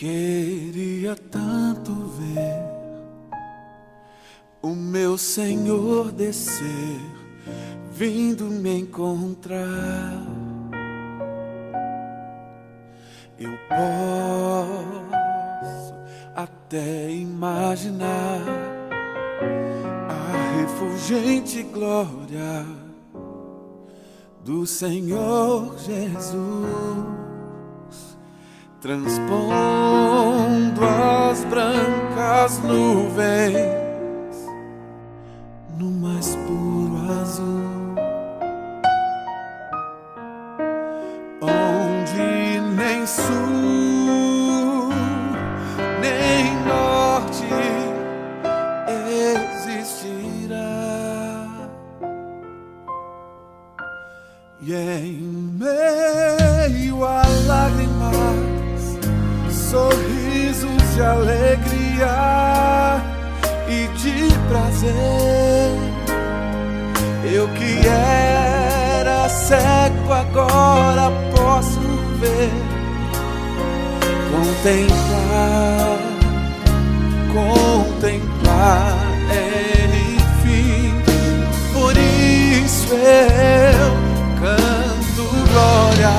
Queria tanto ver o meu Senhor descer, vindo me encontrar. Eu posso até imaginar a refulgente glória do Senhor Jesus, transpondo as brancas nuvens no mais puro azul, onde nem sul nem norte existirá. E em meio a lágrimas, sorrisos de alegria e de prazer, eu que era cego agora posso ver, contemplar, enfim. Por isso eu canto glória.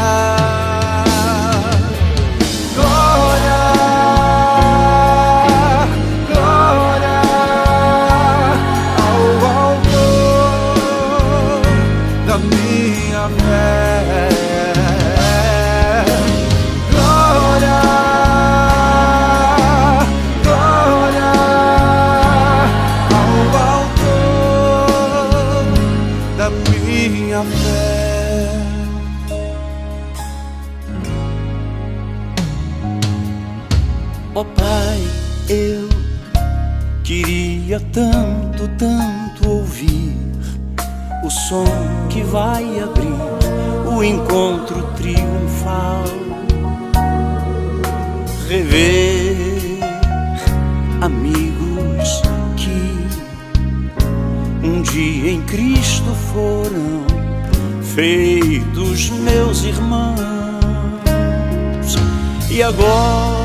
Ó Pai, eu queria tanto, tanto ouvir o som que vai abrir o encontro triunfal, rever amigos que um dia em Cristo foram feitos meus irmãos, e agora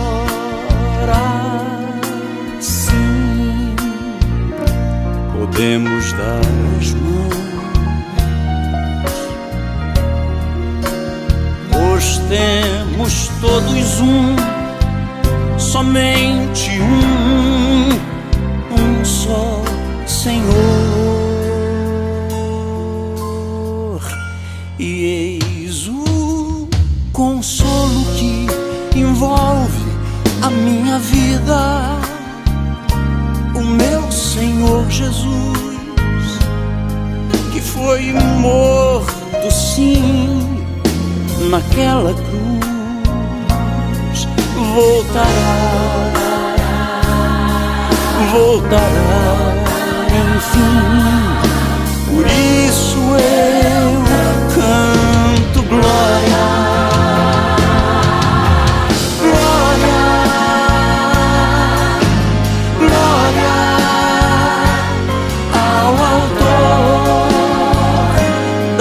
sim podemos dar as mãos, pois temos todos somente um só Senhor. E eis o consolo que envolve a minha vida, o meu Senhor Jesus, que foi morto sim naquela cruz, voltará, enfim. Por isso eu canto glória.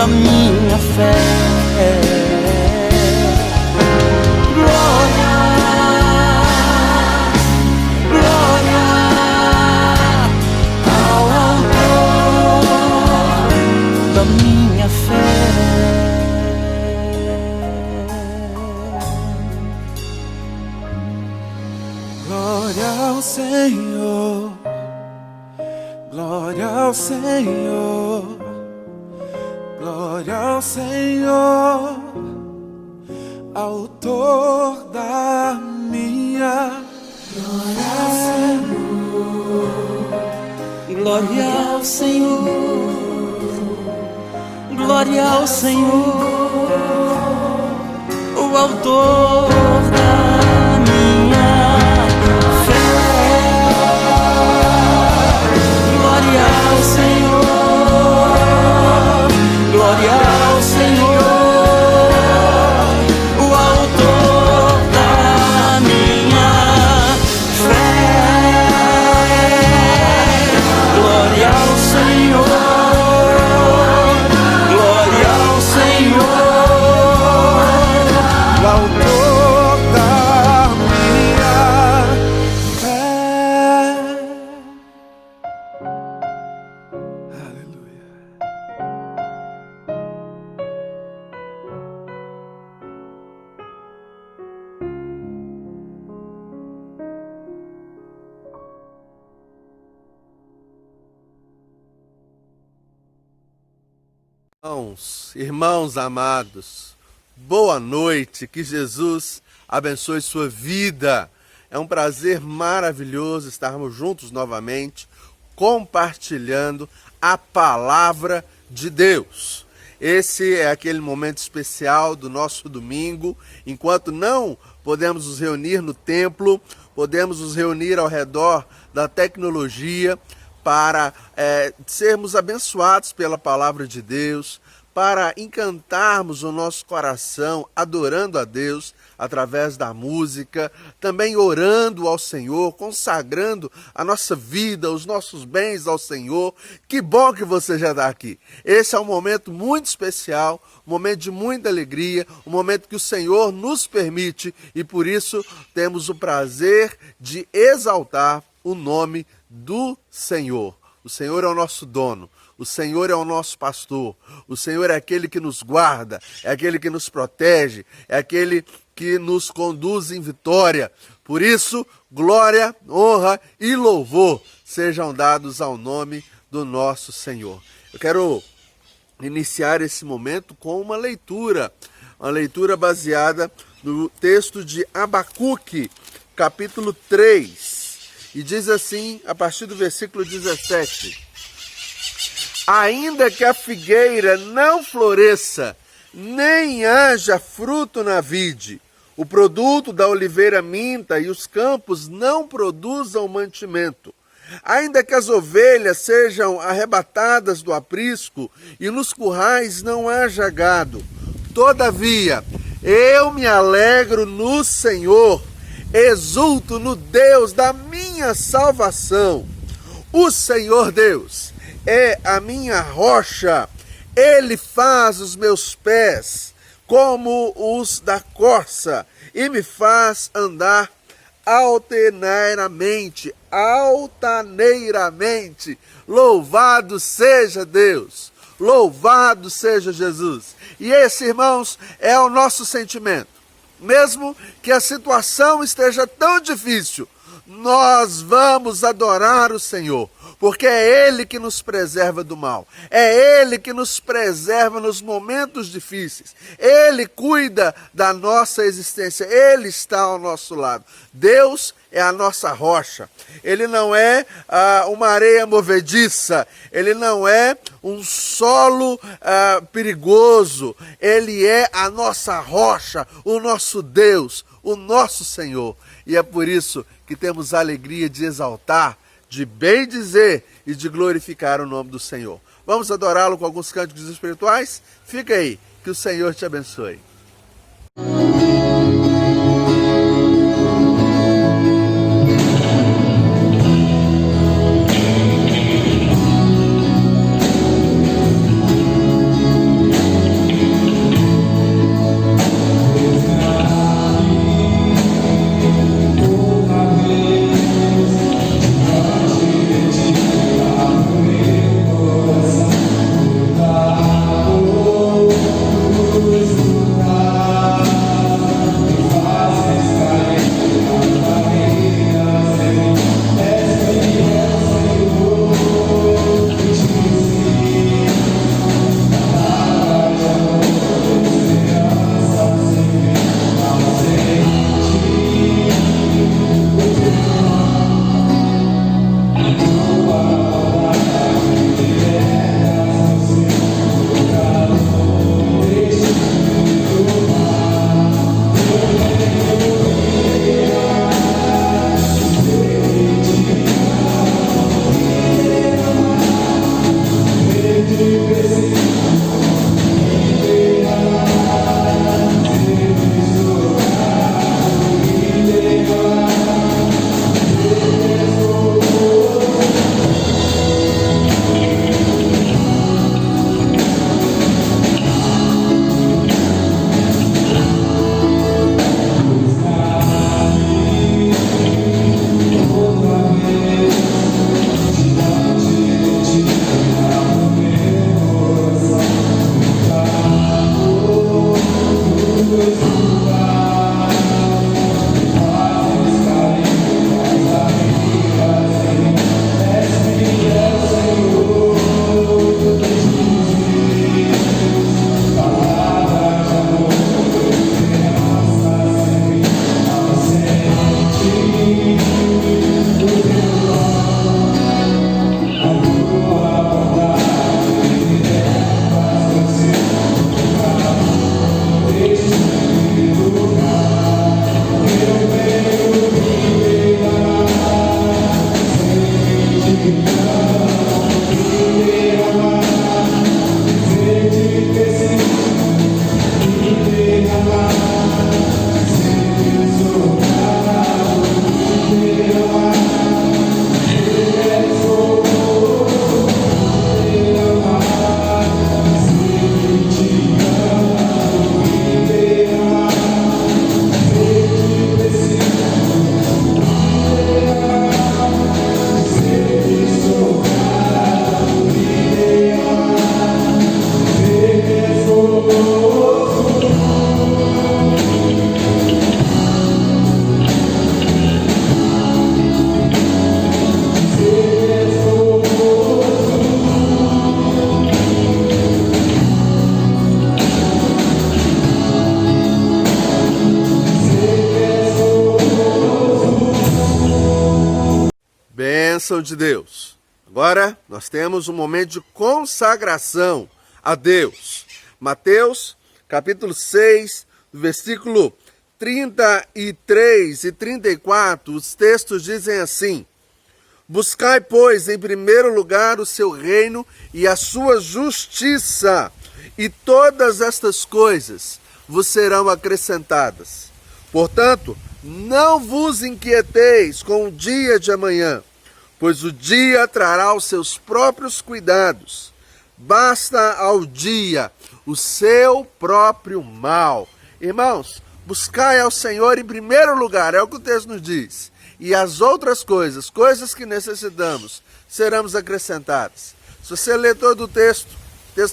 Minha fé, glória, glória ao autor da minha fé. Glória ao Senhor, glória ao Senhor. Glória ao Senhor, autor da minha glória ao Senhor, glória ao Senhor, glória ao Senhor, o autor da minha fé. Glória ao Senhor, glória ao Senhor, o autor da minha fé. Glória ao Senhor, glória ao Senhor, o autor Irmãos amados, boa noite, que Jesus abençoe sua vida. É um prazer maravilhoso estarmos juntos novamente, compartilhando a palavra de Deus. Esse é aquele momento especial do nosso domingo, enquanto não podemos nos reunir no templo, podemos nos reunir ao redor da tecnologia para sermos abençoados pela palavra de Deus, para encantarmos o nosso coração adorando a Deus através da música, também orando ao Senhor, consagrando a nossa vida, os nossos bens ao Senhor. Que bom que você já está aqui. Esse é um momento muito especial, um momento de muita alegria, um momento que o Senhor nos permite e por isso temos o prazer de exaltar o nome do Senhor. O Senhor é o nosso dono. O Senhor é o nosso pastor, o Senhor é aquele que nos guarda, é aquele que nos protege, é aquele que nos conduz em vitória. Por isso, glória, honra e louvor sejam dados ao nome do nosso Senhor. Eu quero iniciar esse momento com uma leitura baseada no texto de Abacuque, capítulo 3, e diz assim, a partir do versículo 17... Ainda que a figueira não floresça, nem haja fruto na vide, o produto da oliveira minta e os campos não produzam mantimento. Ainda que as ovelhas sejam arrebatadas do aprisco e nos currais não haja gado. Todavia, eu me alegro no Senhor, exulto no Deus da minha salvação. O Senhor Deus é a minha rocha, ele faz os meus pés como os da corça e me faz andar altaneiramente. Louvado seja Deus, louvado seja Jesus. E esse, irmãos, é o nosso sentimento. Mesmo que a situação esteja tão difícil, nós vamos adorar o Senhor, porque é Ele que nos preserva do mal, é Ele que nos preserva nos momentos difíceis, Ele cuida da nossa existência, Ele está ao nosso lado. Deus é a nossa rocha, Ele não é uma areia movediça, Ele não é um solo perigoso, Ele é a nossa rocha, o nosso Deus, o nosso Senhor. E é por isso que temos a alegria de exaltar, de bem dizer e de glorificar o nome do Senhor. Vamos adorá-lo com alguns cânticos espirituais? Fica aí, que o Senhor te abençoe. bênção de Deus. Agora nós temos um momento de consagração a Deus. Mateus, capítulo 6, versículo 33 e 34, os textos dizem assim: buscai, pois, em primeiro lugar o seu reino e a sua justiça, e todas estas coisas vos serão acrescentadas. Portanto, não vos inquieteis com o dia de amanhã, pois o dia trará os seus próprios cuidados. Basta ao dia o seu próprio mal. Irmãos, buscai ao Senhor em primeiro lugar, é o que o texto nos diz. E as outras coisas que necessitamos, serão acrescentadas. Se você ler todo o texto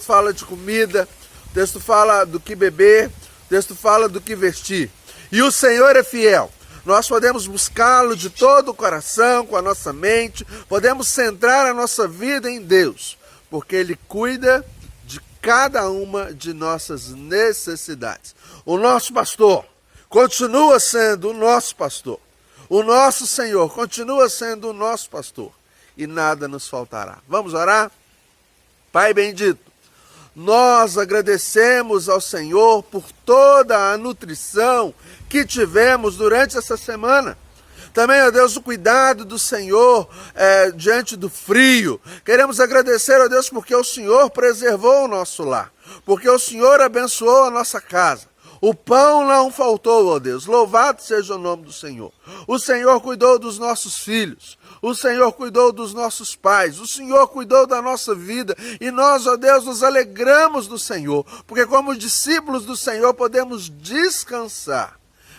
fala de comida, o texto fala do que beber, o texto fala do que vestir. E o Senhor é fiel. Nós podemos buscá-lo de todo o coração, com a nossa mente, podemos centrar a nossa vida em Deus, porque Ele cuida de cada uma de nossas necessidades. O nosso pastor continua sendo o nosso pastor. O nosso Senhor continua sendo o nosso pastor. E nada nos faltará. Vamos orar? Pai bendito, nós agradecemos ao Senhor por toda a nutrição que tivemos durante essa semana. Também, ó Deus, o cuidado do Senhor diante do frio. Queremos agradecer, ó Deus, porque o Senhor preservou o nosso lar, porque o Senhor abençoou a nossa casa. O pão não faltou, ó Deus. Louvado seja o nome do Senhor. O Senhor cuidou dos nossos filhos. O Senhor cuidou dos nossos pais. O Senhor cuidou da nossa vida. E nós, ó Deus, nos alegramos do Senhor, porque como discípulos do Senhor podemos descansar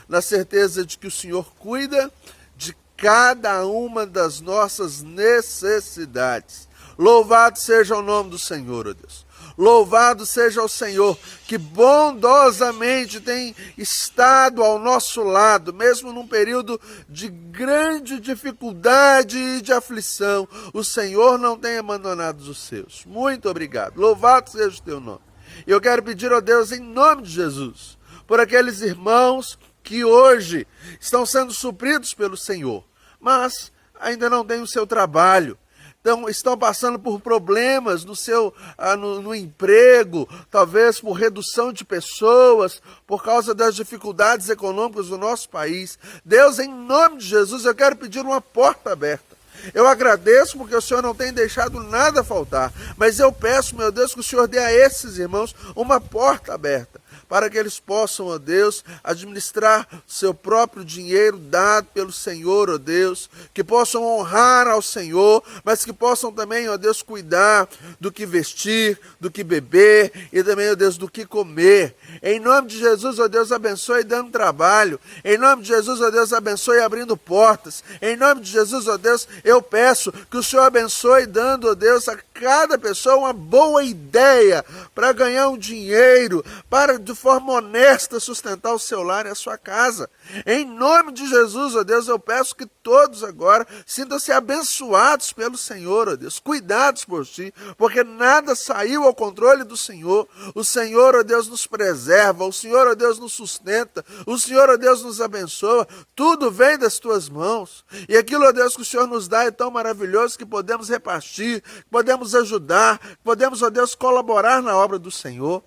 na certeza de que o Senhor cuida de cada uma das nossas necessidades. Louvado seja o nome do Senhor, ó Deus. Louvado seja o Senhor, que bondosamente tem estado ao nosso lado, mesmo num período de grande dificuldade e de aflição. O Senhor não tem abandonado os seus. Muito obrigado. Louvado seja o teu nome. E eu quero pedir a Deus, em nome de Jesus, por aqueles irmãos que hoje estão sendo supridos pelo Senhor, mas ainda não têm o seu trabalho. Então, estão passando por problemas no emprego, talvez por redução de pessoas, por causa das dificuldades econômicas do nosso país. Deus, em nome de Jesus, eu quero pedir uma porta aberta. Eu agradeço porque o Senhor não tem deixado nada faltar, mas eu peço, meu Deus, que o Senhor dê a esses irmãos uma porta aberta, para que eles possam, ó Deus, administrar seu próprio dinheiro dado pelo Senhor, ó Deus, que possam honrar ao Senhor, mas que possam também, ó Deus, cuidar do que vestir, do que beber e também, ó Deus, do que comer. Em nome de Jesus, ó Deus, abençoe dando trabalho. Em nome de Jesus, ó Deus, abençoe abrindo portas. Em nome de Jesus, ó Deus, eu peço que o Senhor abençoe dando, ó Deus, a cada pessoa uma boa ideia para ganhar um dinheiro, para de forma honesta sustentar o seu lar e a sua casa. Em nome de Jesus, ó Deus, eu peço que todos agora sintam-se abençoados pelo Senhor, ó Deus, cuidados por ti, porque nada saiu ao controle do Senhor. O Senhor, ó Deus, nos preserva, o Senhor, ó Deus, nos sustenta, o Senhor, ó Deus, nos abençoa, tudo vem das tuas mãos. E aquilo, ó Deus, que o Senhor nos dá é tão maravilhoso que podemos repartir, que podemos ajudar, que podemos, ó Deus, colaborar na obra do Senhor.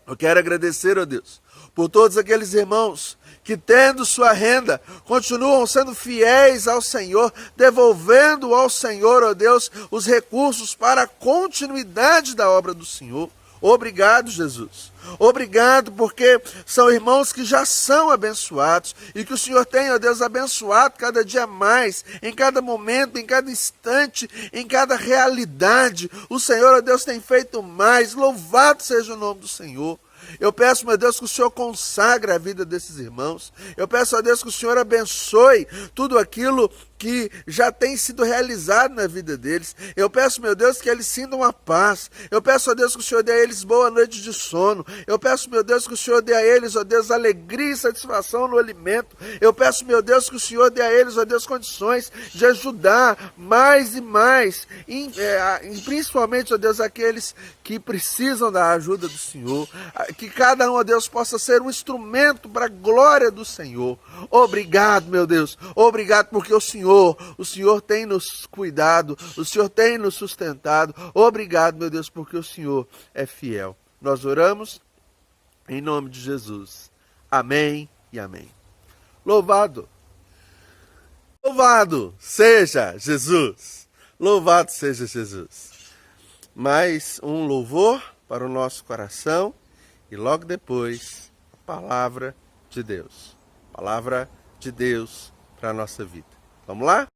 Eu quero agradecer, ó Deus, por todos aqueles irmãos que, tendo sua renda, continuam sendo fiéis ao Senhor, devolvendo ao Senhor, ó Deus, os recursos para a continuidade da obra do Senhor. Obrigado, Jesus. Obrigado, porque são irmãos que já são abençoados e que o Senhor tem, ó Deus, abençoado cada dia mais, em cada momento, em cada instante, em cada realidade. O Senhor, ó Deus, tem feito mais. Louvado seja o nome do Senhor. Eu peço, meu Deus, que o Senhor consagre a vida desses irmãos. Eu peço a Deus que o Senhor abençoe tudo aquilo que já tem sido realizado na vida deles. Eu peço, meu Deus, que eles sintam a paz. Eu peço a Deus que o Senhor dê a eles boa noite de sono. Eu peço, meu Deus, que o Senhor dê a eles, ó Deus, alegria e satisfação no alimento. Eu peço, meu Deus, que o Senhor dê a eles, ó Deus, condições de ajudar mais e mais, principalmente, ó Deus, aqueles que precisam da ajuda do Senhor. Que cada um, ó Deus, possa ser um instrumento para a glória do Senhor. Obrigado, meu Deus. Obrigado porque o Senhor Senhor tem nos cuidado, o Senhor tem nos sustentado. Obrigado, meu Deus, porque o Senhor é fiel. Nós oramos em nome de Jesus. Amém e amém. Louvado seja Jesus. Louvado seja Jesus. Mais um louvor para o nosso coração e logo depois a palavra de Deus. Palavra de Deus para a nossa vida. Vamos lá?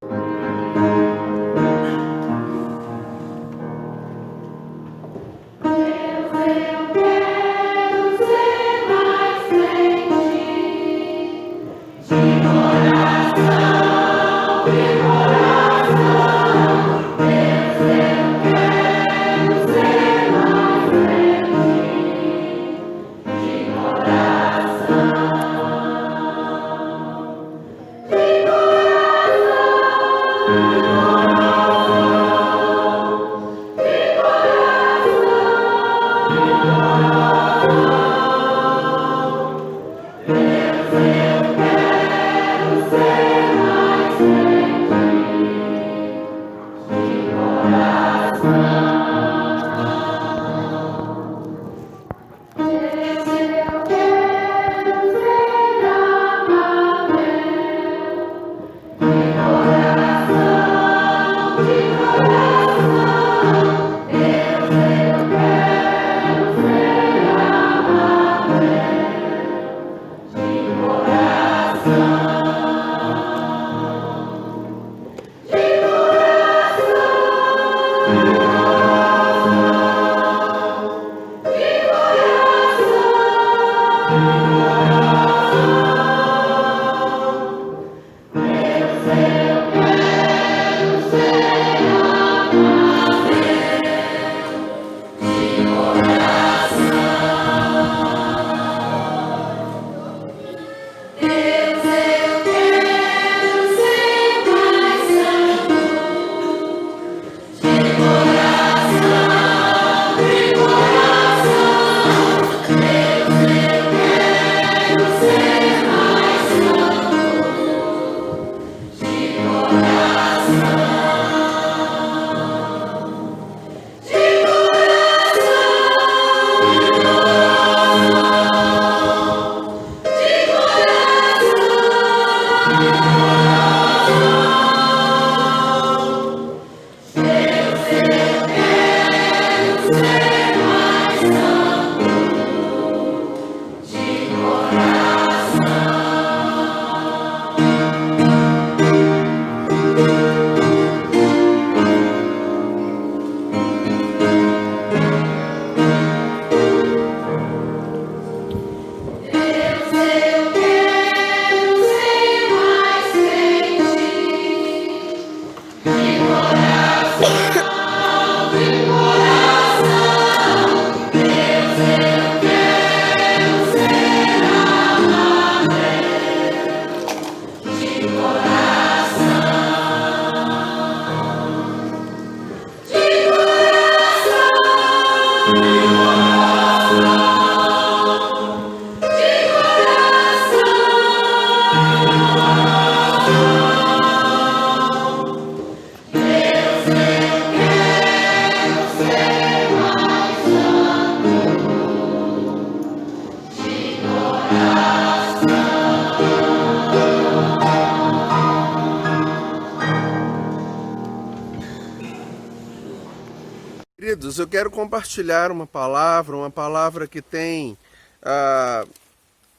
Queridos, eu quero compartilhar uma palavra que tem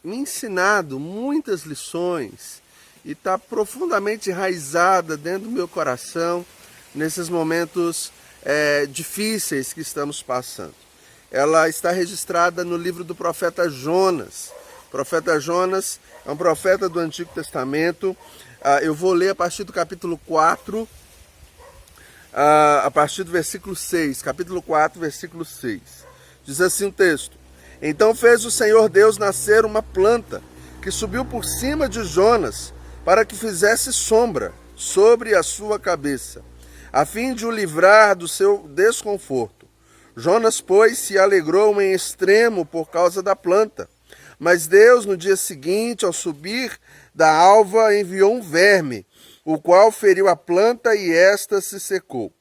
me ensinado muitas lições e está profundamente enraizada dentro do meu coração nesses momentos difíceis que estamos passando. Ela está registrada no livro do profeta Jonas. O profeta Jonas é um profeta do Antigo Testamento. Eu vou ler a partir do capítulo 4, a partir do versículo 6, capítulo 4, versículo 6. Diz assim o texto: Então fez o Senhor Deus nascer uma planta que subiu por cima de Jonas para que fizesse sombra sobre a sua cabeça, a fim de o livrar do seu desconforto. Jonas, pois, se alegrou em extremo por causa da planta. Mas Deus, no dia seguinte, ao subir da alva enviou um verme, o qual feriu a planta e esta se secou.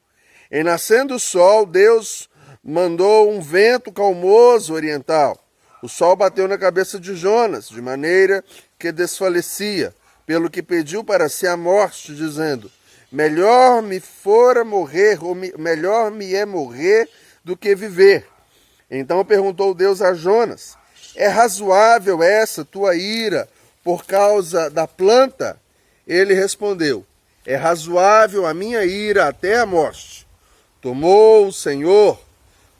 Em nascendo o sol, Deus mandou um vento calmoso oriental. O sol bateu na cabeça de Jonas, de maneira que desfalecia, pelo que pediu para si a morte, dizendo: melhor me é morrer do que viver. Então perguntou Deus a Jonas: é razoável essa tua ira por causa da planta? Ele respondeu: é razoável a minha ira até a morte. Tomou o Senhor,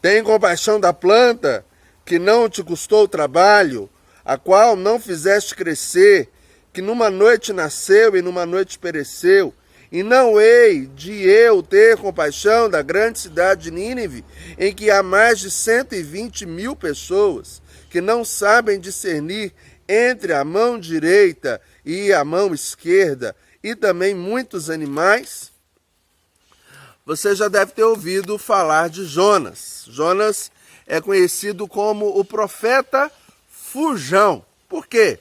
tem compaixão da planta, que não te custou trabalho, a qual não fizeste crescer, que numa noite nasceu e numa noite pereceu. E não hei de eu ter compaixão da grande cidade de Nínive, em que há mais de 120.000 pessoas, que não sabem discernir entre a mão direita e a mão esquerda, e também muitos animais? Você já deve ter ouvido falar de Jonas. Jonas é conhecido como o profeta fujão. Por quê?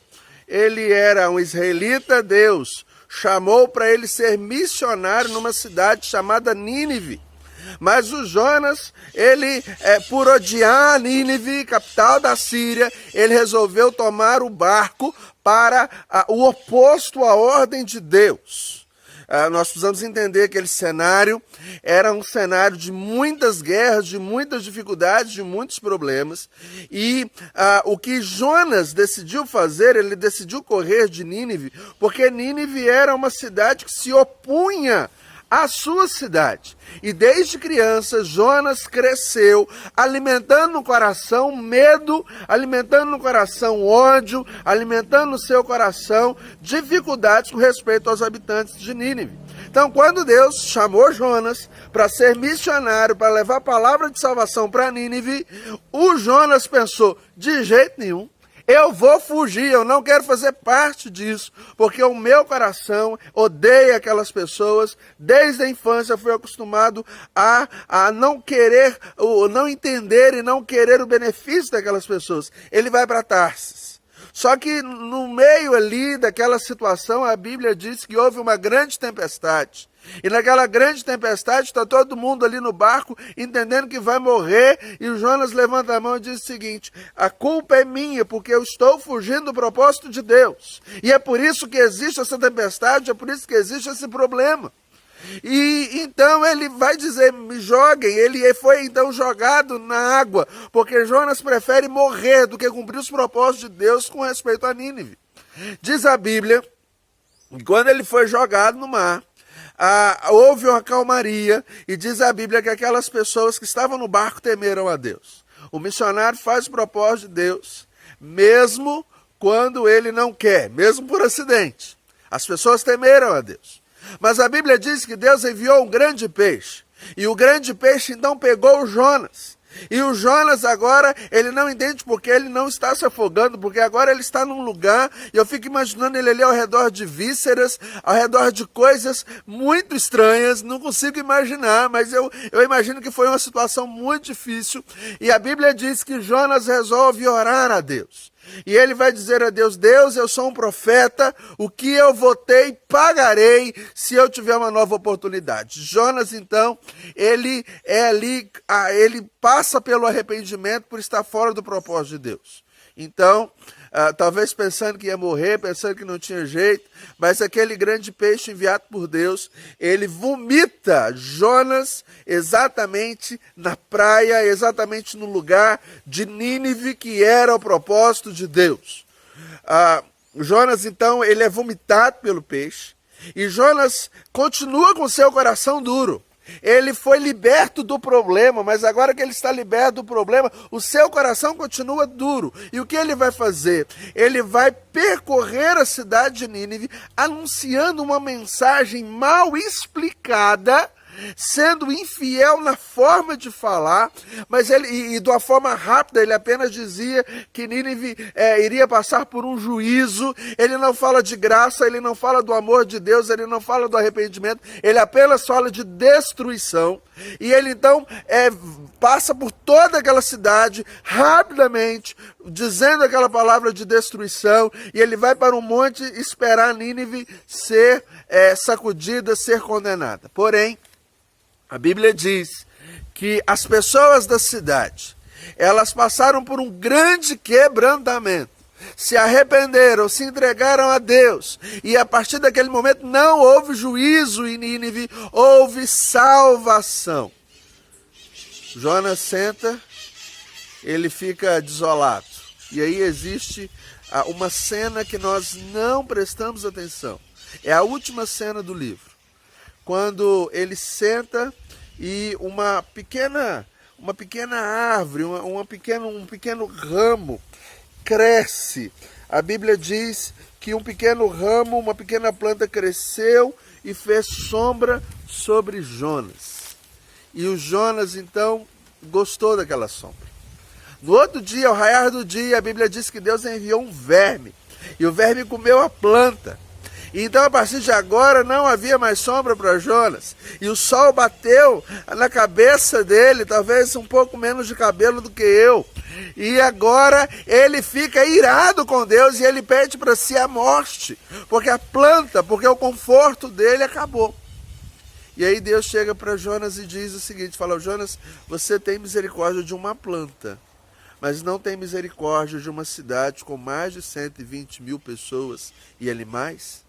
Ele era um israelita, Deus chamou para ele ser missionário numa cidade chamada Nínive. Mas o Jonas, por odiar Nínive, capital da Síria, ele resolveu tomar o barco para o oposto à ordem de Deus. Nós precisamos entender que aquele cenário era um cenário de muitas guerras, de muitas dificuldades, de muitos problemas. E o que Jonas decidiu fazer, ele decidiu correr de Nínive, porque Nínive era uma cidade que se opunha à sua cidade. E desde criança, Jonas cresceu alimentando no coração medo, alimentando no coração ódio, alimentando no seu coração dificuldades com respeito aos habitantes de Nínive. Então, quando Deus chamou Jonas para ser missionário, para levar a palavra de salvação para Nínive, o Jonas pensou: de jeito nenhum, eu vou fugir, eu não quero fazer parte disso, porque o meu coração odeia aquelas pessoas. Desde a infância fui acostumado a não querer, não entender e não querer o benefício daquelas pessoas. Ele vai para Tarsis. Só que no meio ali daquela situação, a Bíblia diz que houve uma grande tempestade. E naquela grande tempestade está todo mundo ali no barco entendendo que vai morrer, e o Jonas levanta a mão e diz o seguinte: a culpa é minha, porque eu estou fugindo do propósito de Deus. E é por isso que existe essa tempestade, é por isso que existe esse problema. E então ele vai dizer: me joguem. Ele foi então jogado na água, porque Jonas prefere morrer do que cumprir os propósitos de Deus com respeito a Nínive. Diz a Bíblia que quando ele foi jogado no mar, houve uma calmaria, e diz a Bíblia que aquelas pessoas que estavam no barco temeram a Deus. O missionário faz o propósito de Deus, mesmo quando ele não quer, mesmo por acidente. As pessoas temeram a Deus. Mas a Bíblia diz que Deus enviou um grande peixe, e o grande peixe então pegou o Jonas. E o Jonas agora, ele não entende porque ele não está se afogando, porque agora ele está num lugar, e eu fico imaginando ele ali ao redor de vísceras, ao redor de coisas muito estranhas, não consigo imaginar, mas eu imagino que foi uma situação muito difícil. E a Bíblia diz que Jonas resolve orar a Deus. E ele vai dizer a Deus: Deus, eu sou um profeta, o que eu votei, pagarei se eu tiver uma nova oportunidade. Jonas, então, ele passa pelo arrependimento por estar fora do propósito de Deus. Então, talvez pensando que ia morrer, pensando que não tinha jeito, mas aquele grande peixe enviado por Deus, ele vomita Jonas exatamente na praia, exatamente no lugar de Nínive, que era o propósito de Deus. Jonas, então, ele é vomitado pelo peixe, e Jonas continua com seu coração duro. Ele foi liberto do problema, mas agora que ele está liberto do problema, o seu coração continua duro. E o que ele vai fazer? Ele vai percorrer a cidade de Nínive, anunciando uma mensagem mal explicada sendo infiel na forma de falar, mas e de uma forma rápida, ele apenas dizia que Nínive iria passar por um juízo. Ele não fala de graça, ele não fala do amor de Deus, ele não fala do arrependimento, ele apenas fala de destruição. E ele então passa por toda aquela cidade rapidamente, dizendo aquela palavra de destruição, e ele vai para um monte esperar Nínive ser sacudida, ser condenada. Porém, a Bíblia diz que as pessoas da cidade, elas passaram por um grande quebrantamento, se arrependeram, se entregaram a Deus, e a partir daquele momento não houve juízo em Nínive, houve salvação. Jonas senta, ele fica desolado, e aí existe uma cena que nós não prestamos atenção. É a última cena do livro, quando ele senta e uma pequena árvore, um pequeno ramo cresce. A Bíblia diz que um pequeno ramo, uma pequena planta cresceu e fez sombra sobre Jonas. E o Jonas então gostou daquela sombra. No outro dia, ao raiar do dia, a Bíblia diz que Deus enviou um verme, e o verme comeu a planta. Então, a partir de agora, não havia mais sombra para Jonas. E o sol bateu na cabeça dele, talvez um pouco menos de cabelo do que eu. E agora ele fica irado com Deus e ele pede para si a morte, porque a planta, porque o conforto dele acabou. E aí Deus chega para Jonas e diz o seguinte, fala: Jonas, você tem misericórdia de uma planta, mas não tem misericórdia de uma cidade com mais de 120 mil pessoas e animais?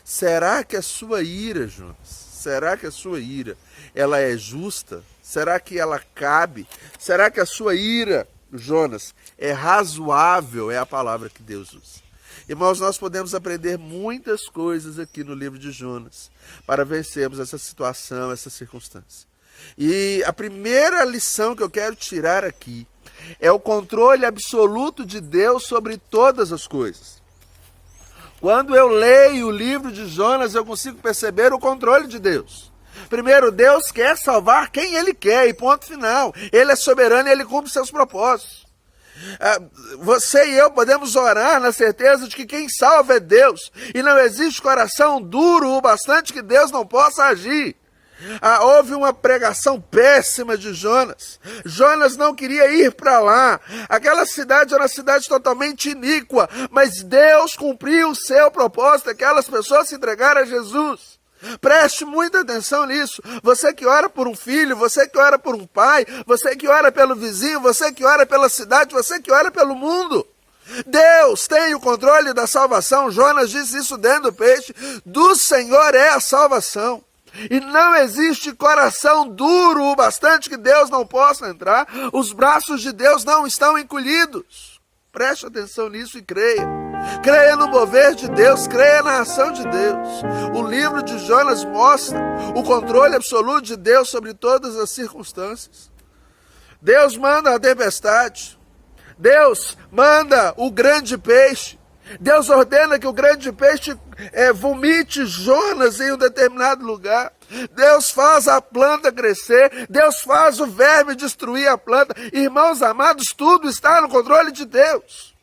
Será que a sua ira, Jonas, será que a sua ira, ela é justa? Será que ela cabe? Será que a sua ira, Jonas, é razoável? É a palavra que Deus usa. Irmãos, nós podemos aprender muitas coisas aqui no livro de Jonas para vencermos essa situação, essa circunstância. E a primeira lição que eu quero tirar aqui é o controle absoluto de Deus sobre todas as coisas. Quando eu leio o livro de Jonas, eu consigo perceber o controle de Deus. Primeiro, Deus quer salvar quem Ele quer, e ponto final. Ele é soberano e Ele cumpre seus propósitos. Você e eu podemos orar na certeza de que quem salva é Deus, e não existe coração duro o bastante que Deus não possa agir. Houve uma pregação péssima de Jonas. Jonas não queria ir para lá. Aquela cidade era uma cidade totalmente iníqua, mas Deus cumpriu o seu propósito. Aquelas pessoas se entregaram a Jesus. Preste muita atenção nisso. Você que ora por um filho, você que ora por um pai, você que ora pelo vizinho, você que ora pela cidade, você que ora pelo mundo. Deus tem o controle da salvação. Jonas disse isso dentro do peixe. Do Senhor é a salvação. E não existe coração duro o bastante que Deus não possa entrar. Os braços de Deus não estão encolhidos. Preste atenção nisso e creia. Creia no mover de Deus, creia na ação de Deus. O livro de Jonas mostra o controle absoluto de Deus sobre todas as circunstâncias. Deus manda a tempestade. Deus manda o grande peixe. Deus ordena que o grande peixe vomite Jonas em um determinado lugar. Deus faz a planta crescer. Deus faz o verme destruir a planta. Irmãos amados, tudo está no controle de Deus.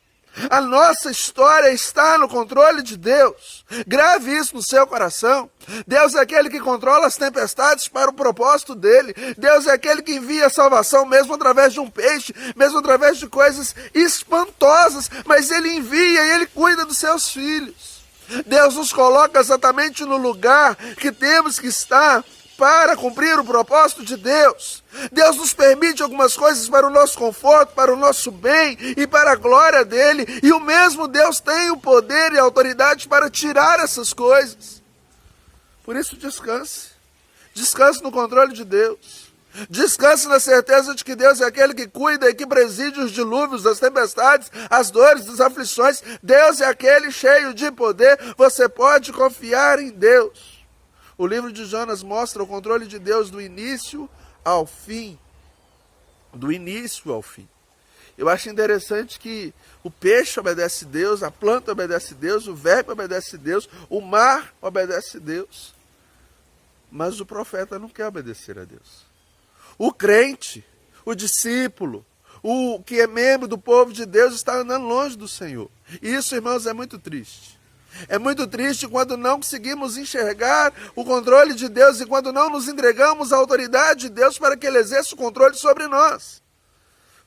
A nossa história está no controle de Deus. Grave isso no seu coração. Deus é aquele que controla as tempestades para o propósito dele. Deus é aquele que envia a salvação mesmo através de um peixe, mesmo através de coisas espantosas, mas ele envia e ele cuida dos seus filhos. Deus nos coloca exatamente no lugar que temos que estar para cumprir o propósito de Deus. Deus nos permite algumas coisas para o nosso conforto, para o nosso bem e para a glória dele. E o mesmo Deus tem o poder e a autoridade para tirar essas coisas. Por isso descanse. Descanse no controle de Deus. Descanse na certeza de que Deus é aquele que cuida e que preside os dilúvios, as tempestades, as dores, as aflições. Deus é aquele cheio de poder. Você pode confiar em Deus. O livro de Jonas mostra o controle de Deus do início ao fim. Do início ao fim. Eu acho interessante que o peixe obedece a Deus, a planta obedece a Deus, o verme obedece a Deus, o mar obedece a Deus. Mas o profeta não quer obedecer a Deus. O crente, o discípulo, o que é membro do povo de Deus está andando longe do Senhor. E isso, irmãos, é muito triste. É muito triste quando não conseguimos enxergar o controle de Deus e quando não nos entregamos à autoridade de Deus para que Ele exerça o controle sobre nós.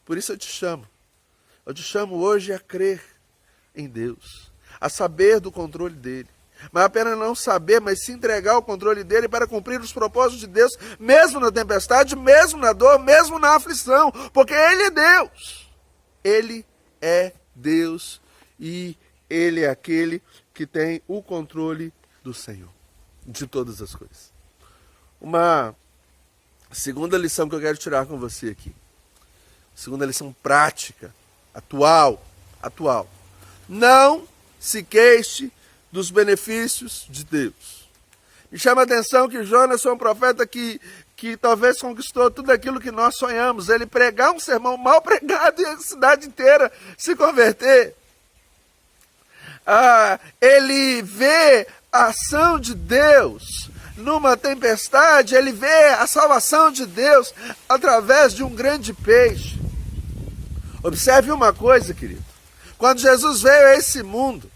Por isso eu te chamo. Eu te chamo hoje a crer em Deus, a saber do controle dEle. Mas apenas não saber, mas se entregar ao controle dEle para cumprir os propósitos de Deus, mesmo na tempestade, mesmo na dor, mesmo na aflição, porque Ele é Deus. Ele é Deus e Ele é aquele que tem o controle do Senhor, de todas as coisas. Uma segunda lição que eu quero tirar com você aqui. Segunda lição prática, atual. Não se queixe dos benefícios de Deus. Me chama a atenção que Jonas foi um profeta que talvez conquistou tudo aquilo que nós sonhamos. Ele pregar um sermão mal pregado e a cidade inteira se converter. Ele vê a ação de Deus numa tempestade, ele vê a salvação de Deus através de um grande peixe. Observe uma coisa, querido. Quando Jesus veio a esse mundo,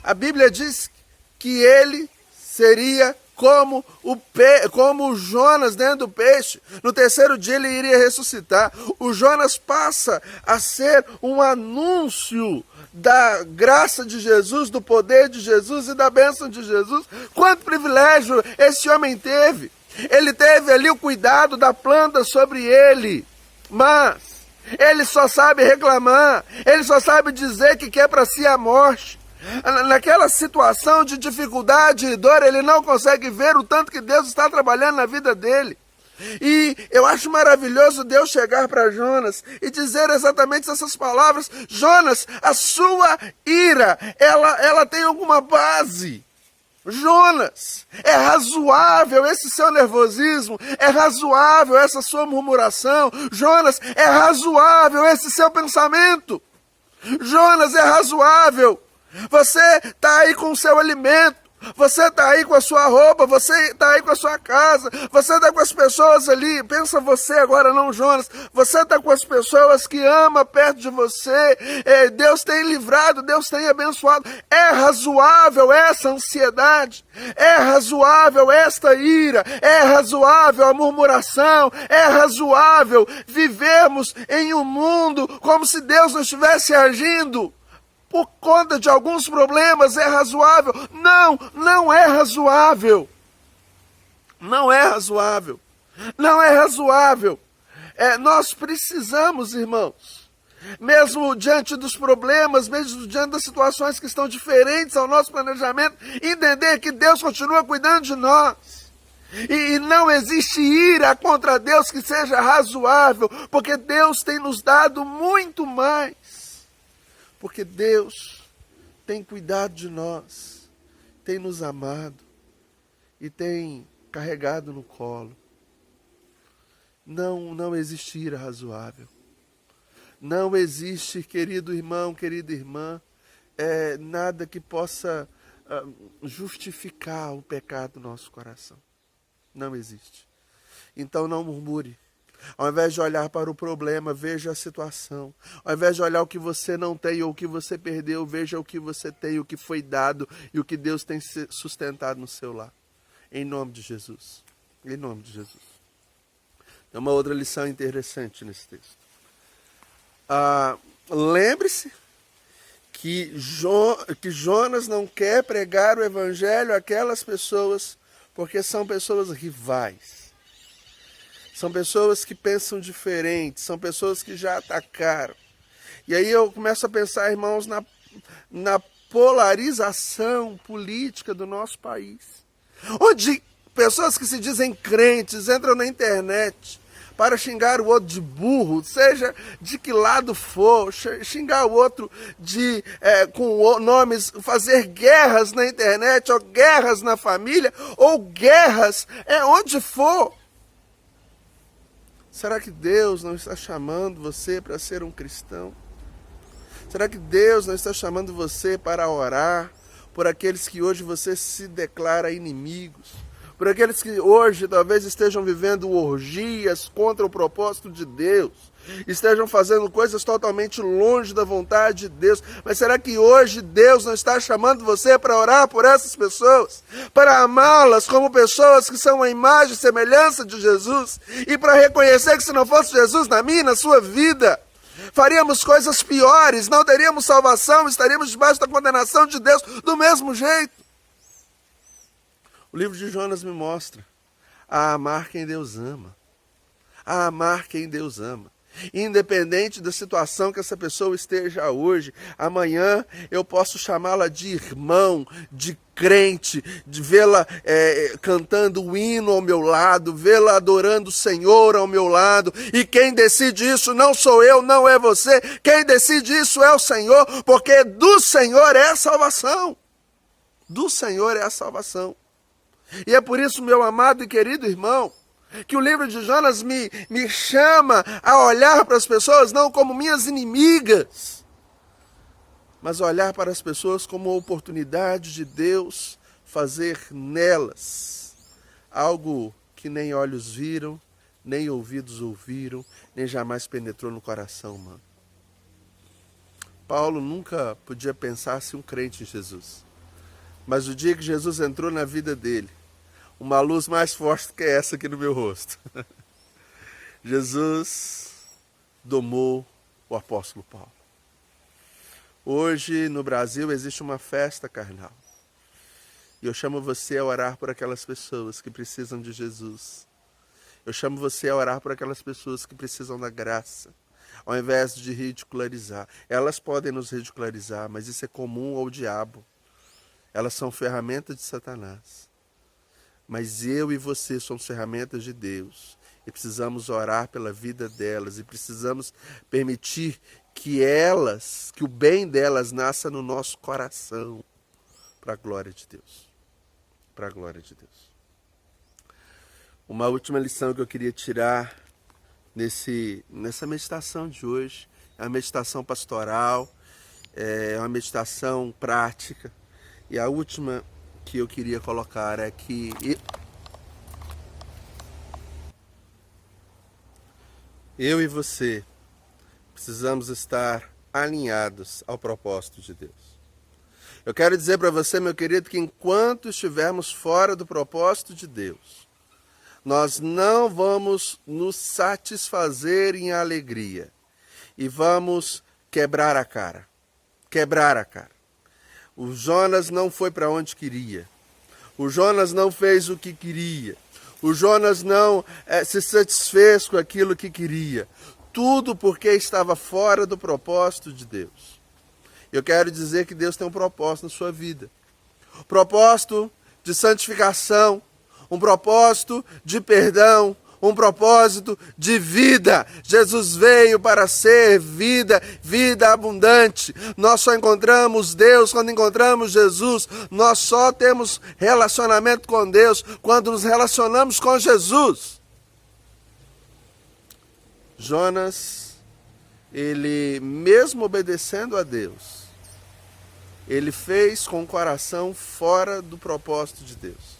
a Bíblia diz que ele seria como o Jonas dentro do peixe. No terceiro dia ele iria ressuscitar. O Jonas passa a ser um anúncio da graça de Jesus, do poder de Jesus e da bênção de Jesus. Quanto privilégio esse homem teve. Ele teve ali o cuidado da planta sobre ele. Mas ele só sabe reclamar. Ele só sabe dizer que quer para si a morte. Naquela situação de dificuldade e dor, ele não consegue ver o tanto que Deus está trabalhando na vida dele. E eu acho maravilhoso Deus chegar para Jonas e dizer exatamente essas palavras. Jonas, a sua ira, ela tem alguma base. Jonas, é razoável esse seu nervosismo, é razoável essa sua murmuração. Jonas, é razoável esse seu pensamento. Jonas, é razoável. Você está aí com o seu alimento, você está aí com a sua roupa, você está aí com a sua casa, você está com as pessoas ali, pensa você agora não, Jonas, você está com as pessoas que ama perto de você, Deus tem livrado, Deus tem abençoado. É razoável essa ansiedade, é razoável esta ira, é razoável a murmuração, é razoável vivermos em um mundo como se Deus não estivesse agindo. Por conta de alguns problemas é razoável. Não é razoável. Não é razoável. Não é razoável. Nós precisamos, irmãos, mesmo diante dos problemas, mesmo diante das situações que estão diferentes ao nosso planejamento, entender que Deus continua cuidando de nós. E não existe ira contra Deus que seja razoável, porque Deus tem nos dado muito mais. Porque Deus tem cuidado de nós, tem nos amado e tem carregado no colo. Não existe ira razoável. Não existe, querido irmão, querida irmã, nada que possa justificar o pecado do nosso coração. Não existe. Então não murmure. Ao invés de olhar para o problema, veja a situação. Ao invés de olhar o que você não tem ou o que você perdeu, veja o que você tem, o que foi dado e o que Deus tem sustentado no seu lar. Em nome de Jesus. Em nome de Jesus. Tem uma outra lição interessante nesse texto. Lembre-se que Jonas não quer pregar o evangelho àquelas pessoas porque são pessoas rivais. São pessoas que pensam diferente, são pessoas que já atacaram. E aí eu começo a pensar, irmãos, na polarização política do nosso país. Onde pessoas que se dizem crentes entram na internet para xingar o outro de burro, seja de que lado for, xingar o outro com nomes, fazer guerras na internet, ou guerras na família, ou guerras onde for. Será que Deus não está chamando você para ser um cristão? Será que Deus não está chamando você para orar por aqueles que hoje você se declara inimigos? por aqueles que hoje talvez estejam vivendo orgias contra o propósito de Deus, estejam fazendo coisas totalmente longe da vontade de Deus. Mas será que hoje Deus não está chamando você para orar por essas pessoas, para amá-las como pessoas que são a imagem e semelhança de Jesus, e para reconhecer que se não fosse Jesus na minha e na sua vida, faríamos coisas piores, não teríamos salvação, estaríamos debaixo da condenação de Deus do mesmo jeito? O livro de Jonas me mostra a amar quem Deus ama, a amar quem Deus ama. Independente da situação que essa pessoa esteja hoje, amanhã eu posso chamá-la de irmão, de crente, de vê-la cantando o hino ao meu lado, vê-la adorando o Senhor ao meu lado. E quem decide isso não sou eu, não é você. Quem decide isso é o Senhor, porque do Senhor é a salvação. Do Senhor é a salvação. E é por isso, meu amado e querido irmão, que o livro de Jonas me chama a olhar para as pessoas não como minhas inimigas, mas olhar para as pessoas como uma oportunidade de Deus fazer nelas algo que nem olhos viram, nem ouvidos ouviram, nem jamais penetrou no coração humano. Paulo nunca podia pensar-se um crente em Jesus, mas o dia que Jesus entrou na vida dele, uma luz mais forte do que essa aqui no meu rosto, Jesus domou o apóstolo Paulo. Hoje no Brasil existe uma festa carnal. E eu chamo você a orar por aquelas pessoas que precisam de Jesus. Eu chamo você a orar por aquelas pessoas que precisam da graça, ao invés de ridicularizar. Elas podem nos ridicularizar, mas isso é comum ao diabo. Elas são ferramentas de Satanás. Mas eu e você somos ferramentas de Deus. E precisamos orar pela vida delas. E precisamos permitir que o bem delas nasça no nosso coração. Para a glória de Deus. Para a glória de Deus. Uma última lição que eu queria tirar nessa meditação de hoje. É uma meditação pastoral. É uma meditação prática. E a última que eu queria colocar é que eu e você precisamos estar alinhados ao propósito de Deus. Eu quero dizer para você, meu querido, que enquanto estivermos fora do propósito de Deus, nós não vamos nos satisfazer em alegria e vamos quebrar a cara. Quebrar a cara. O Jonas não foi para onde queria. O Jonas não fez o que queria. O Jonas não se satisfez com aquilo que queria. Tudo porque estava fora do propósito de Deus. Eu quero dizer que Deus tem um propósito na sua vida. Propósito de santificação, um propósito de perdão, um propósito de vida. Jesus veio para ser vida, vida abundante. Nós só encontramos Deus quando encontramos Jesus. Nós só temos relacionamento com Deus quando nos relacionamos com Jesus. Jonas, ele mesmo obedecendo a Deus, ele fez com o coração fora do propósito de Deus.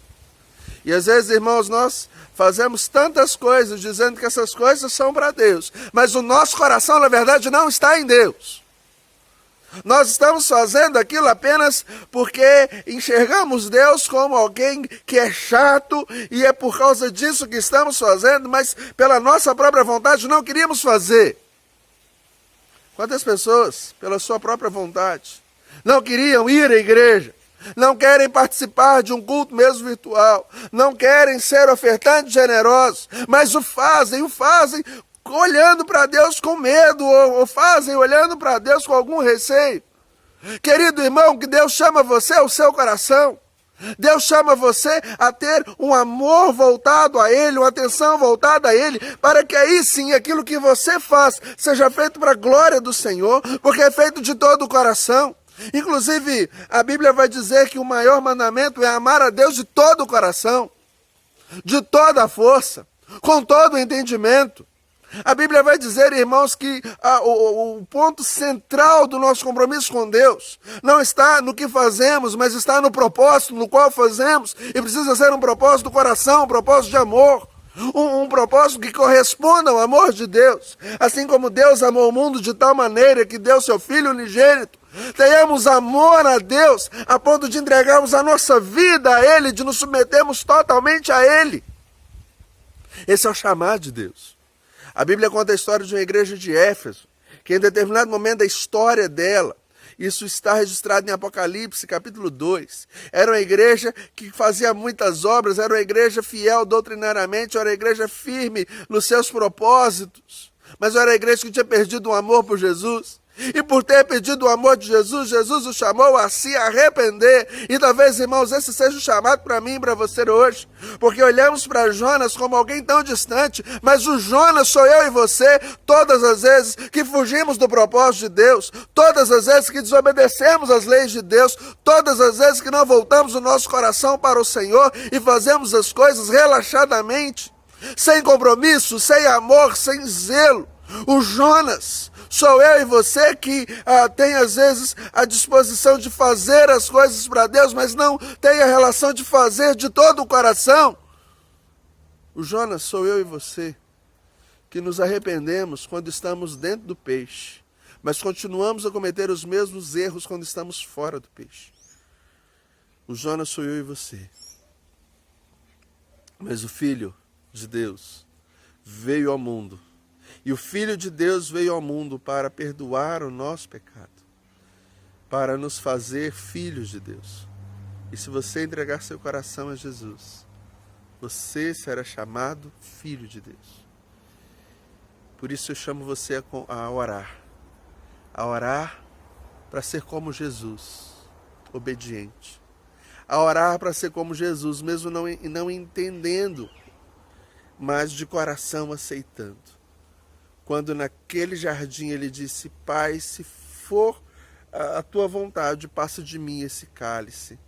E às vezes, irmãos, nós fazemos tantas coisas dizendo que essas coisas são para Deus, mas o nosso coração, na verdade, não está em Deus. Nós estamos fazendo aquilo apenas porque enxergamos Deus como alguém que é chato e é por causa disso que estamos fazendo, mas pela nossa própria vontade não queríamos fazer. Quantas pessoas, pela sua própria vontade, não queriam ir à igreja? Não querem participar de um culto mesmo virtual, não querem ser ofertantes generosos, mas o fazem olhando para Deus com medo, ou fazem olhando para Deus com algum receio. Querido irmão, que Deus chama você ao seu coração. Deus chama você a ter um amor voltado a Ele, uma atenção voltada a Ele, para que aí sim aquilo que você faz seja feito para a glória do Senhor, porque é feito de todo o coração. Inclusive, a Bíblia vai dizer que o maior mandamento é amar a Deus de todo o coração, de toda a força, com todo o entendimento. A Bíblia vai dizer, irmãos, que o ponto central do nosso compromisso com Deus não está no que fazemos, mas está no propósito no qual fazemos. E precisa ser um propósito do coração, um propósito de amor. Um propósito que corresponda ao amor de Deus. Assim como Deus amou o mundo de tal maneira que deu seu Filho unigênito, tenhamos amor a Deus a ponto de entregarmos a nossa vida a Ele, de nos submetermos totalmente a Ele. Esse é o chamado de Deus. A Bíblia conta a história de uma igreja de Éfeso, que em determinado momento da história dela, isso está registrado em Apocalipse, capítulo 2. Era uma igreja que fazia muitas obras, era uma igreja fiel doutrinariamente, era uma igreja firme nos seus propósitos, mas era uma igreja que tinha perdido o amor por Jesus. E por ter pedido o amor de Jesus, Jesus o chamou a se arrepender. E talvez, irmãos, esse seja o chamado para mim e para você hoje. Porque olhamos para Jonas como alguém tão distante, mas o Jonas sou eu e você, todas as vezes que fugimos do propósito de Deus, todas as vezes que desobedecemos as leis de Deus, todas as vezes que não voltamos o nosso coração para o Senhor e fazemos as coisas relaxadamente, sem compromisso, sem amor, sem zelo. O Jonas sou eu e você que tem às vezes a disposição de fazer as coisas para Deus, mas não tem a relação de fazer de todo o coração. O Jonas sou eu e você que nos arrependemos quando estamos dentro do peixe, mas continuamos a cometer os mesmos erros quando estamos fora do peixe. O Jonas sou eu e você. Mas o Filho de Deus veio ao mundo. E o Filho de Deus veio ao mundo para perdoar o nosso pecado, para nos fazer filhos de Deus. E se você entregar seu coração a Jesus, você será chamado filho de Deus. Por isso eu chamo você a orar para ser como Jesus, obediente. A orar para ser como Jesus, mesmo não entendendo, mas de coração aceitando. Quando naquele jardim ele disse: Pai, se for a tua vontade, passa de mim esse cálice.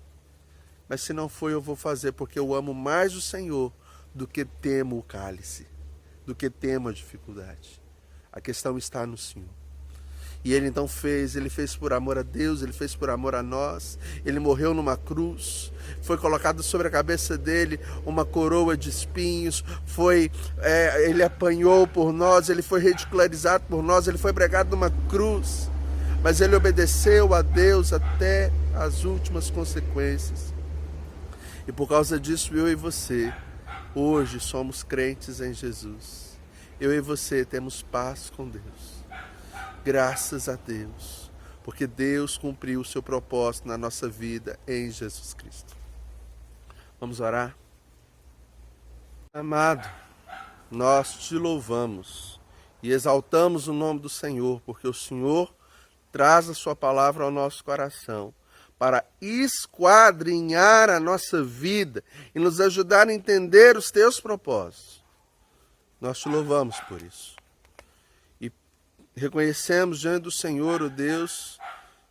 Mas se não for, eu vou fazer, porque eu amo mais o Senhor do que temo o cálice, do que temo a dificuldade. A questão está no Senhor. E ele então ele fez por amor a Deus, ele fez por amor a nós. Ele morreu numa cruz, foi colocado sobre a cabeça dele uma coroa de espinhos, ele apanhou por nós, ele foi ridicularizado por nós, ele foi pregado numa cruz, mas ele obedeceu a Deus até as últimas consequências. E por causa disso, eu e você, hoje somos crentes em Jesus. Eu e você temos paz com Deus. Graças a Deus, porque Deus cumpriu o seu propósito na nossa vida em Jesus Cristo. Vamos orar? Amado, nós te louvamos e exaltamos o nome do Senhor, porque o Senhor traz a sua palavra ao nosso coração para esquadrinhar a nossa vida e nos ajudar a entender os teus propósitos. Nós te louvamos por isso. Reconhecemos diante do Senhor, o Deus,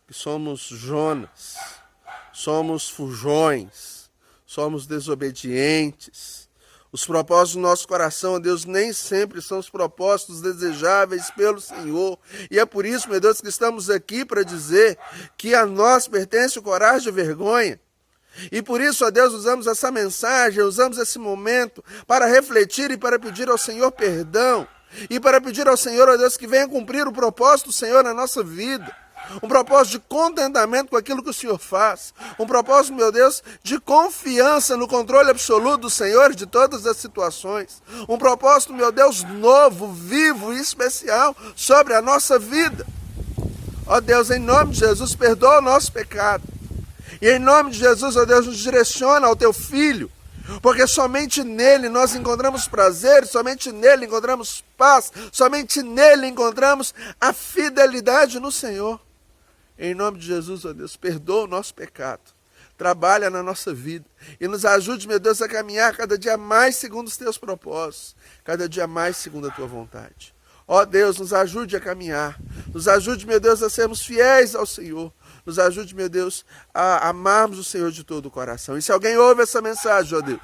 que somos Jonas, somos fujões, somos desobedientes. Os propósitos do nosso coração, Deus, nem sempre são os propósitos desejáveis pelo Senhor. E é por isso, meu Deus, que estamos aqui para dizer que a nós pertence o coragem e vergonha. E por isso, ó Deus, usamos essa mensagem, usamos esse momento para refletir e para pedir ao Senhor perdão. E para pedir ao Senhor, ó Deus, que venha cumprir o propósito do Senhor na nossa vida. Um propósito de contentamento com aquilo que o Senhor faz. Um propósito, meu Deus, de confiança no controle absoluto do Senhor de todas as situações. Um propósito, meu Deus, novo, vivo e especial sobre a nossa vida. Ó Deus, em nome de Jesus, perdoa o nosso pecado. E em nome de Jesus, ó Deus, nos direciona ao Teu Filho. Porque somente nele nós encontramos prazer, somente nele encontramos paz, somente nele encontramos a fidelidade no Senhor. Em nome de Jesus, ó Deus, perdoa o nosso pecado, trabalha na nossa vida e nos ajude, meu Deus, a caminhar cada dia mais segundo os teus propósitos, cada dia mais segundo a tua vontade. Ó Deus, nos ajude a caminhar, nos ajude, meu Deus, a sermos fiéis ao Senhor. Nos ajude, meu Deus, a amarmos o Senhor de todo o coração. E se alguém ouve essa mensagem, ó Deus,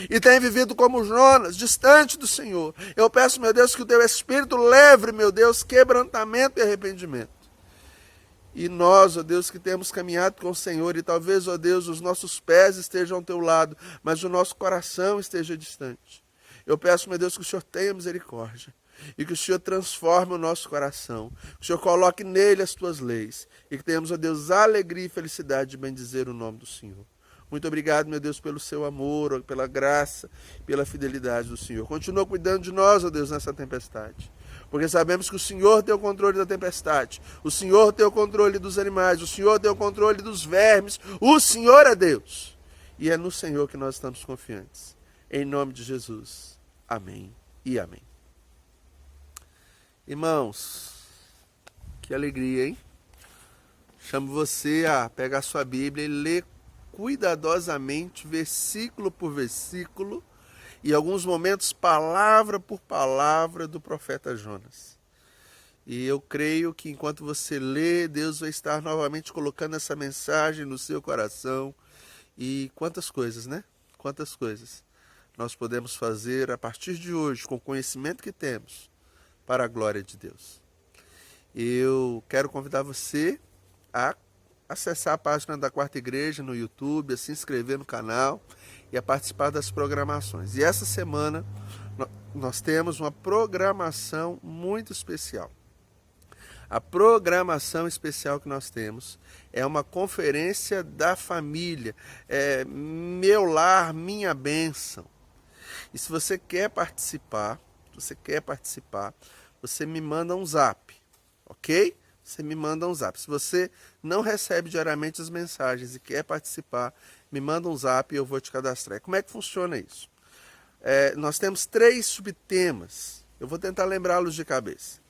e tem vivido como Jonas, distante do Senhor. Eu peço, meu Deus, que o teu Espírito leve, meu Deus, quebrantamento e arrependimento. E nós, ó Deus, que temos caminhado com o Senhor, e talvez, ó Deus, os nossos pés estejam ao teu lado, mas o nosso coração esteja distante. Eu peço, meu Deus, que o Senhor tenha misericórdia, e que o Senhor transforme o nosso coração, que o Senhor coloque nele as tuas leis, e que tenhamos, ó Deus, alegria e felicidade de bendizer o nome do Senhor. Muito obrigado, meu Deus, pelo seu amor, pela graça, pela fidelidade do Senhor. Continua cuidando de nós, ó Deus, nessa tempestade. Porque sabemos que o Senhor tem o controle da tempestade. O Senhor tem o controle dos animais. O Senhor tem o controle dos vermes. O Senhor é Deus. E é no Senhor que nós estamos confiantes. Em nome de Jesus. Amém e amém. Irmãos, que alegria, hein? Chamo você a pegar sua Bíblia e ler cuidadosamente, versículo por versículo, e em alguns momentos, palavra por palavra do profeta Jonas. E eu creio que enquanto você lê, Deus vai estar novamente colocando essa mensagem no seu coração. E quantas coisas, né? Quantas coisas nós podemos fazer a partir de hoje, com o conhecimento que temos, para a glória de Deus. Eu quero convidar você a acessar a página da Quarta Igreja no YouTube, a se inscrever no canal e a participar das programações. E essa semana nós temos uma programação muito especial. A programação especial que nós temos é uma conferência da família, Meu Lar, Minha Bênção. E se você quer participar, você me manda um zap, ok? Você me manda um zap. Se você não recebe diariamente as mensagens e quer participar, me manda um zap e eu vou te cadastrar. E como é que funciona isso? Nós temos 3 subtemas. Eu vou tentar lembrá-los de cabeça.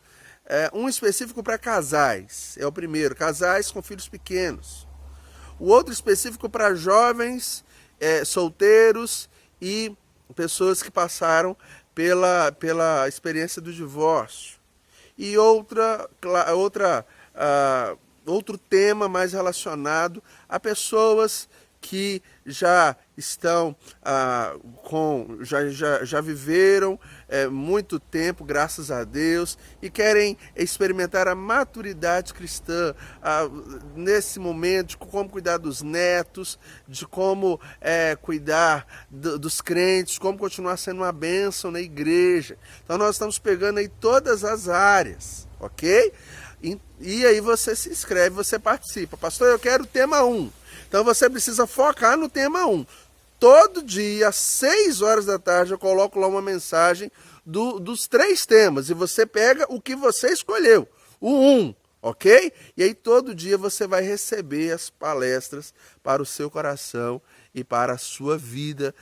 Um específico para casais. É o primeiro. Casais com filhos pequenos. O outro específico para jovens, solteiros e pessoas que passaram pela experiência do divórcio. E outro tema mais relacionado a pessoas que já estão já viveram muito tempo, graças a Deus, e querem experimentar a maturidade cristã nesse momento, de como cuidar dos netos, de como cuidar dos crentes, como continuar sendo uma bênção na igreja. Então nós estamos pegando aí todas as áreas, ok? E aí você se inscreve, você participa. Pastor, eu quero o tema 1. Então você precisa focar no tema 1. Todo dia, às 6 horas da tarde, eu coloco lá uma mensagem dos 3 temas. E você pega o que você escolheu, o 1, ok? E aí todo dia você vai receber as palestras para o seu coração e para a sua vida.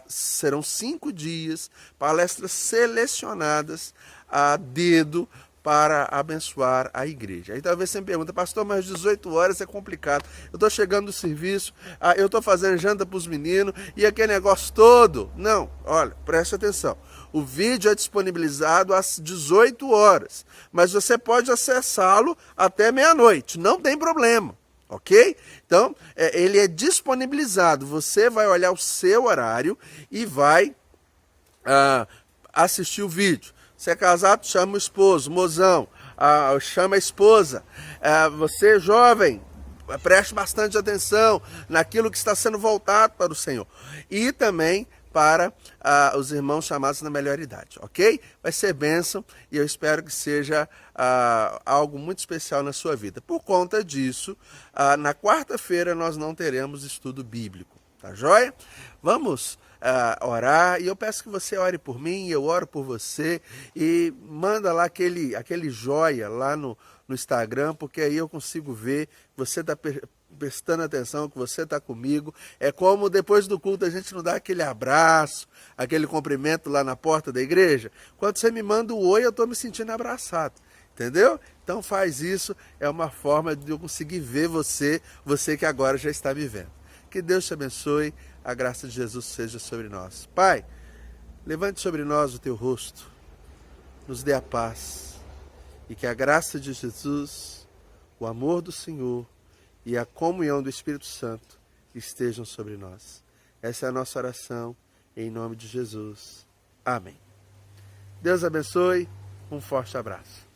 Serão 5 dias, palestras selecionadas a dedo, para abençoar a igreja. Aí talvez você me pergunta, pastor, mas 18 horas é complicado. Eu estou chegando do serviço, eu estou fazendo janta para os meninos e aquele negócio todo. Não, olha, preste atenção. O vídeo é disponibilizado às 18 horas, mas você pode acessá-lo até meia-noite, não tem problema, ok? Então, ele é disponibilizado. Você vai olhar o seu horário e vai assistir o vídeo. Se é casado, chama o esposo, mozão, chama a esposa. Você, jovem, preste bastante atenção naquilo que está sendo voltado para o Senhor. E também para os irmãos chamados na melhor idade, ok? Vai ser bênção e eu espero que seja algo muito especial na sua vida. Por conta disso, na quarta-feira nós não teremos estudo bíblico, tá joia? Vamos orar, e eu peço que você ore por mim, eu oro por você, e manda lá aquele joia lá no Instagram, porque aí eu consigo ver que você está prestando atenção, que você está comigo. É como depois do culto a gente não dá aquele abraço, aquele cumprimento lá na porta da igreja. Quando você me manda o oi, eu estou me sentindo abraçado, entendeu? Então faz isso, é uma forma de eu conseguir ver você que agora já está me vendo. Que Deus te abençoe, a graça de Jesus seja sobre nós. Pai, levante sobre nós o teu rosto, nos dê a paz, e que a graça de Jesus, o amor do Senhor e a comunhão do Espírito Santo estejam sobre nós. Essa é a nossa oração, Em nome de Jesus. Amém. Deus abençoe. Um forte abraço.